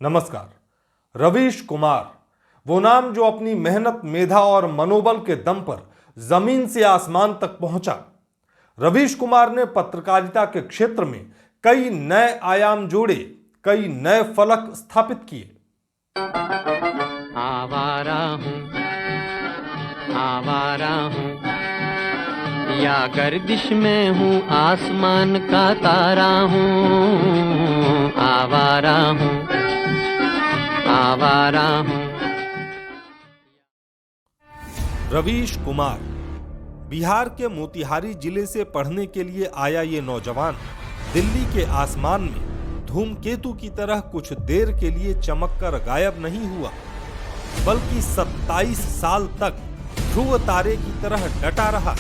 नमस्कार। रवीश कुमार, वो नाम जो अपनी मेहनत, मेधा और मनोबल के दम पर जमीन से आसमान तक पहुंचा। रवीश कुमार ने पत्रकारिता के क्षेत्र में कई नए आयाम जोड़े, कई नए फलक स्थापित किए। आवारा हूँ या गर्दिश में हूँ, आसमान का तारा हूँ। आवारा हूँ, आवारा हूँ। रवीश कुमार बिहार के मोतिहारी जिले से पढ़ने के लिए आया ये नौजवान दिल्ली के आसमान में धूमकेतु की तरह कुछ देर के लिए चमककर गायब नहीं हुआ, बल्कि 27 साल तक ध्रुव तारे की तरह डटा रहा।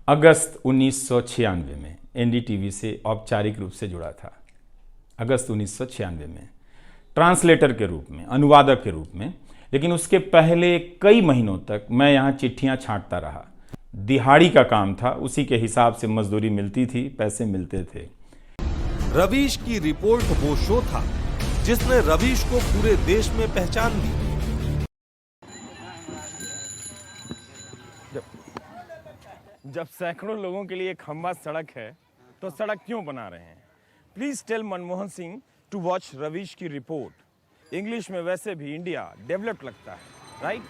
अगस्त 1996 में एनडीटीवी से औपचारिक रूप से जुड़ा था। अगस्त 1996 में ट्रांसलेटर के रूप में, अनुवादक के रूप में। लेकिन उसके पहले कई महीनों तक मैं यहाँ चिट्ठियाँ छांटता रहा। दिहाड़ी का काम था, उसी के हिसाब से मजदूरी मिलती थी, पैसे मिलते थे। रवीश की रिपोर्ट वो शो था जिसने रवीश को पूरे देश में पहचान दी। जब सैकड़ों लोगों के लिए खंबा सड़क है तो सड़क क्यों बना रहे हैं? Please tell Manmohan Singh to watch Ravish की रिपोर्ट। इंग्लिश में वैसे भी इंडिया डेवलप्ड लगता है, राइट?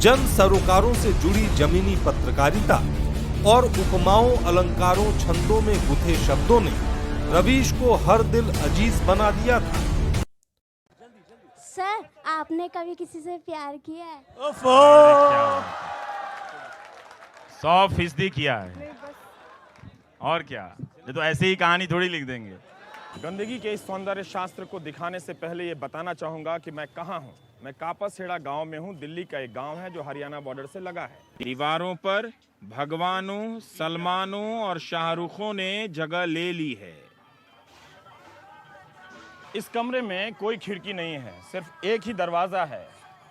जन सरोकारों से जुड़ी जमीनी पत्रकारिता और उपमाओं, अलंकारों, छंदों में गुथे शब्दों ने रवीश को हर दिल अजीज बना दिया था। सर, आपने कभी किसी से प्यार किया है? 100% किया है। और क्या, ये तो ऐसे ही कहानी थोड़ी लिख देंगे। गंदगी के इस सौंदर्य शास्त्र को दिखाने से पहले ये बताना चाहूंगा कि मैं कहाँ हूँ। मैं कापासेड़ा गांव में हूँ। दिल्ली का एक गांव है जो हरियाणा बॉर्डर से लगा है। दीवारों पर भगवानों, सलमानों और शाहरुखों ने जगह ले ली है। इस कमरे में कोई खिड़की नहीं है, सिर्फ एक ही दरवाजा है।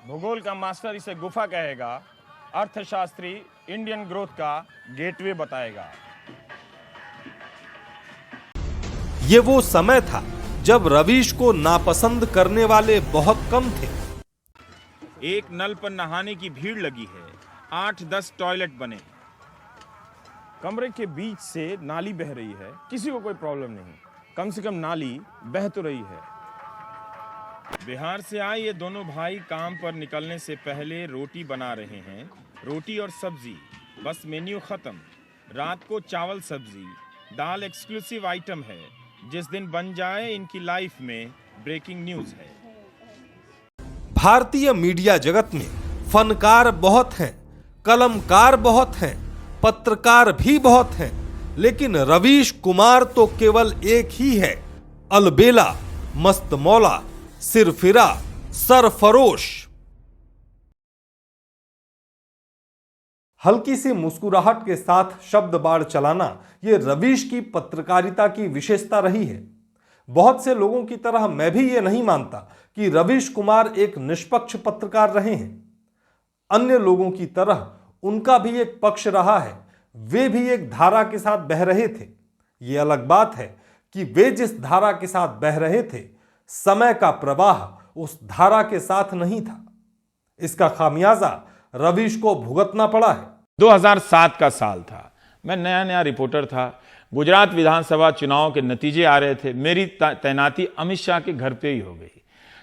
भूगोल का मास्टर इसे गुफा कहेगा, अर्थशास्त्री इंडियन ग्रोथ का गेटवे बताएगा। ये वो समय था जब रवीश को नापसंद करने वाले बहुत कम थे। एक नल पर नहाने की भीड़ लगी है, 8-10 टॉयलेट बने। कमरे के बीच से नाली बह रही है, किसी को कोई प्रॉब्लम नहीं। कम से कम नाली बह तो रही है। बिहार से आए ये दोनों भाई काम पर निकलने से पहले रोटी बना रहे हैं। रोटी और सब्जी, बस मेन्यू खत्म। रात को चावल सब्जी, दाल एक्सक्लूसिव आइटम है। जिस दिन बन जाए इनकी लाइफ में ब्रेकिंग न्यूज है। भारतीय मीडिया जगत में फनकार बहुत हैं, कलमकार बहुत हैं, पत्रकार भी बहुत हैं, लेकिन रवीश कुमार तो केवल एक ही है, अलबेला, मस्तमौला, सिरफिरा, सरफरोश। हल्की सी मुस्कुराहट के साथ शब्द बाढ़ चलाना ये रवीश की पत्रकारिता की विशेषता रही है। बहुत से लोगों की तरह मैं भी ये नहीं मानता कि रवीश कुमार एक निष्पक्ष पत्रकार रहे हैं। अन्य लोगों की तरह उनका भी एक पक्ष रहा है। वे भी एक धारा के साथ बह रहे थे। ये अलग बात है कि वे जिस धारा के साथ बह रहे थे, समय का प्रवाह उस धारा के साथ नहीं था। इसका खामियाजा रवीश को भुगतना पड़ा है। 2007 का साल था। मैं नया रिपोर्टर था। गुजरात विधानसभा चुनाव के नतीजे आ रहे थे। मेरी तैनाती अमित शाह के घर पे ही हो गई।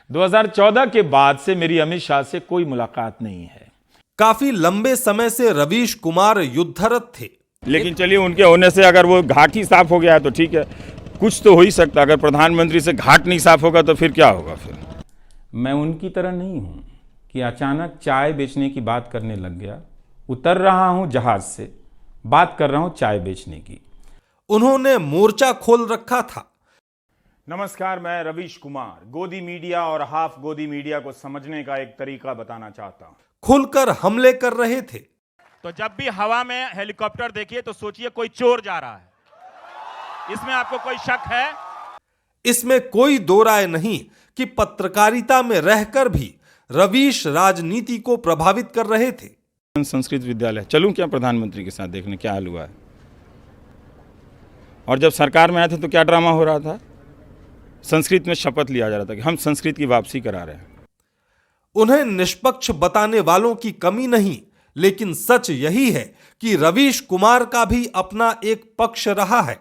2014 के बाद से मेरी अमित शाह से कोई मुलाकात नहीं है। काफी लंबे समय से रवीश कुमार युद्धरत थे। लेकिन चलिए, उनके होने से अगर वो घाट ही साफ हो गया है तो ठीक है, कुछ तो हो ही सकता। अगर प्रधानमंत्री से घाट नहीं साफ होगा तो फिर क्या होगा? फिर मैं उनकी तरह नहीं हूं कि अचानक चाय बेचने की बात करने लग गया। उतर रहा हूं जहाज से, बात कर रहा हूं चाय बेचने की। उन्होंने मोर्चा खोल रखा था। नमस्कार, मैं रवीश कुमार गोदी मीडिया और हाफ गोदी मीडिया को समझने का एक तरीका बताना चाहता हूं। खुलकर हमले कर रहे थे। तो जब भी हवा में हेलीकॉप्टर देखिए तो सोचिए कोई चोर जा रहा है। इसमें आपको कोई शक है? इसमें कोई दो राय नहीं कि पत्रकारिता में रहकर भी रवीश राजनीति को प्रभावित कर रहे थे। संस्कृत विद्यालय चलूं क्या प्रधानमंत्री के साथ, देखने क्या हाल हुआ है? और जब सरकार में आया था तो क्या ड्रामा हो रहा था? संस्कृत में शपथ लिया जा रहा था कि हम संस्कृत की वापसी करा रहे हैं। उन्हें निष्पक्ष बताने वालों की कमी नहीं, लेकिन सच यही है कि रवीश कुमार का भी अपना एक पक्ष रहा है।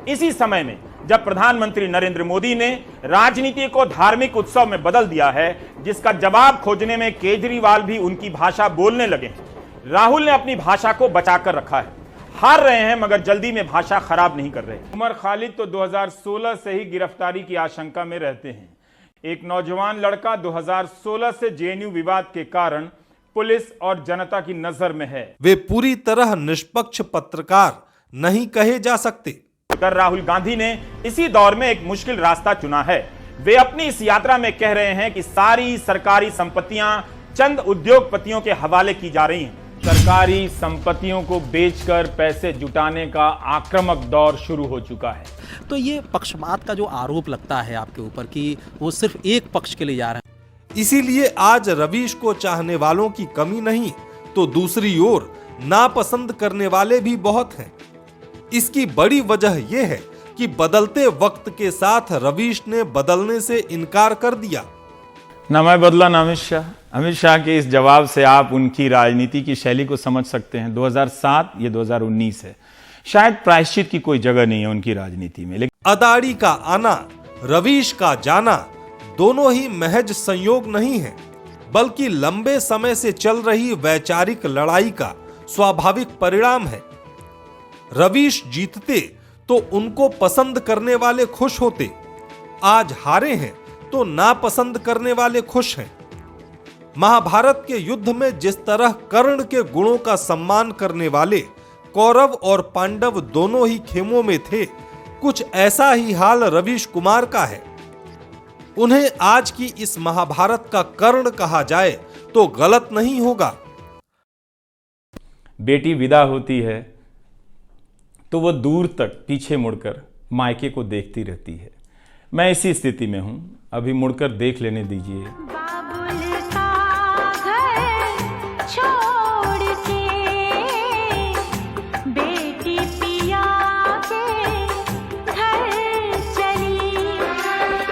इसी समय में जब प्रधानमंत्री नरेंद्र मोदी ने राजनीति को धार्मिक उत्सव में बदल दिया है, जिसका जवाब खोजने में केजरीवाल भी उनकी भाषा बोलने लगे हैं, राहुल ने अपनी भाषा को बचाकर रखा है। हार रहे हैं मगर जल्दी में भाषा खराब नहीं कर रहे। उमर खालिद तो 2016 से ही गिरफ्तारी की आशंका में रहते हैं। एक नौजवान लड़का 2016 से जेएनयू विवाद के कारण पुलिस और जनता की नजर में है। वे पूरी तरह निष्पक्ष पत्रकार नहीं कहे जा सकते। राहुल गांधी ने इसी दौर में एक मुश्किल रास्ता चुना है। वे अपनी इस यात्रा में कह रहे हैं कि सारी सरकारी संपत्तियां चंद उद्योगपतियों के हवाले की जा रही हैं। सरकारी संपत्तियों को बेचकर पैसे जुटाने का आक्रामक दौर शुरू हो चुका है। तो ये पक्षपात का जो आरोप लगता है आपके ऊपर कि वो सिर्फ एक पक्ष के लिए जा रहा है। इसीलिए आज रवीश को चाहने वालों की कमी नहीं, तो दूसरी ओर नापसंद करने वाले भी बहुत हैं। इसकी बड़ी वजह यह है कि बदलते वक्त के साथ रवीश ने बदलने से इनकार कर दिया। ना मैं बदला ना अमित शाह। अमित शाह के इस जवाब से आप उनकी राजनीति की शैली को समझ सकते हैं। 2007 ये 2019 है। शायद प्रायश्चित की कोई जगह नहीं है उनकी राजनीति में। लेकिन अदाड़ी का आना, रवीश का जाना दोनों ही महज संयोग नहीं है, बल्कि लंबे समय से चल रही वैचारिक लड़ाई का स्वाभाविक परिणाम है। रवीश जीतते तो उनको पसंद करने वाले खुश होते, आज हारे हैं तो नापसंद करने वाले खुश हैं। महाभारत के युद्ध में जिस तरह कर्ण के गुणों का सम्मान करने वाले कौरव और पांडव दोनों ही खेमों में थे, कुछ ऐसा ही हाल रवीश कुमार का है। उन्हें आज की इस महाभारत का कर्ण कहा जाए तो गलत नहीं होगा। बेटी विदा होती है तो वो दूर तक पीछे मुड़कर मायके को देखती रहती है। मैं इसी स्थिति में हूं, अभी मुड़कर देख लेने दीजिए। बाबुल का घर छोड़ के बेटी पिया के घर चली,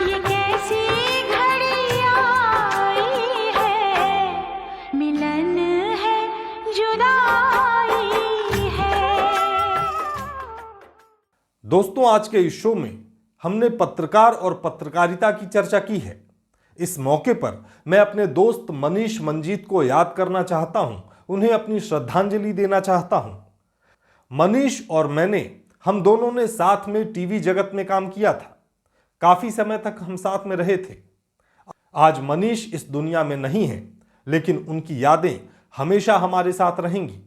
ये कैसी घड़ी आई है, मिलन है जुदाई है। दोस्तों, आज के इस शो में हमने पत्रकार और पत्रकारिता की चर्चा की है। इस मौके पर मैं अपने दोस्त मनीष मंजीत को याद करना चाहता हूं, उन्हें अपनी श्रद्धांजलि देना चाहता हूं। मनीष और हम दोनों ने साथ में टीवी जगत में काम किया था। काफी समय तक हम साथ में रहे थे। आज मनीष इस दुनिया में नहीं है, लेकिन उनकी यादें हमेशा हमारे साथ रहेंगी।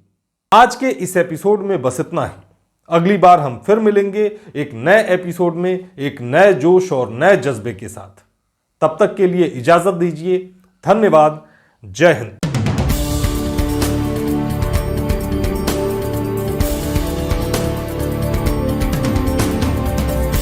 आज के इस एपिसोड में बस इतना ही। अगली बार हम फिर मिलेंगे एक नए एपिसोड में, एक नए जोश और नए जज्बे के साथ। तब तक के लिए इजाजत दीजिए। धन्यवाद। जय हिंद।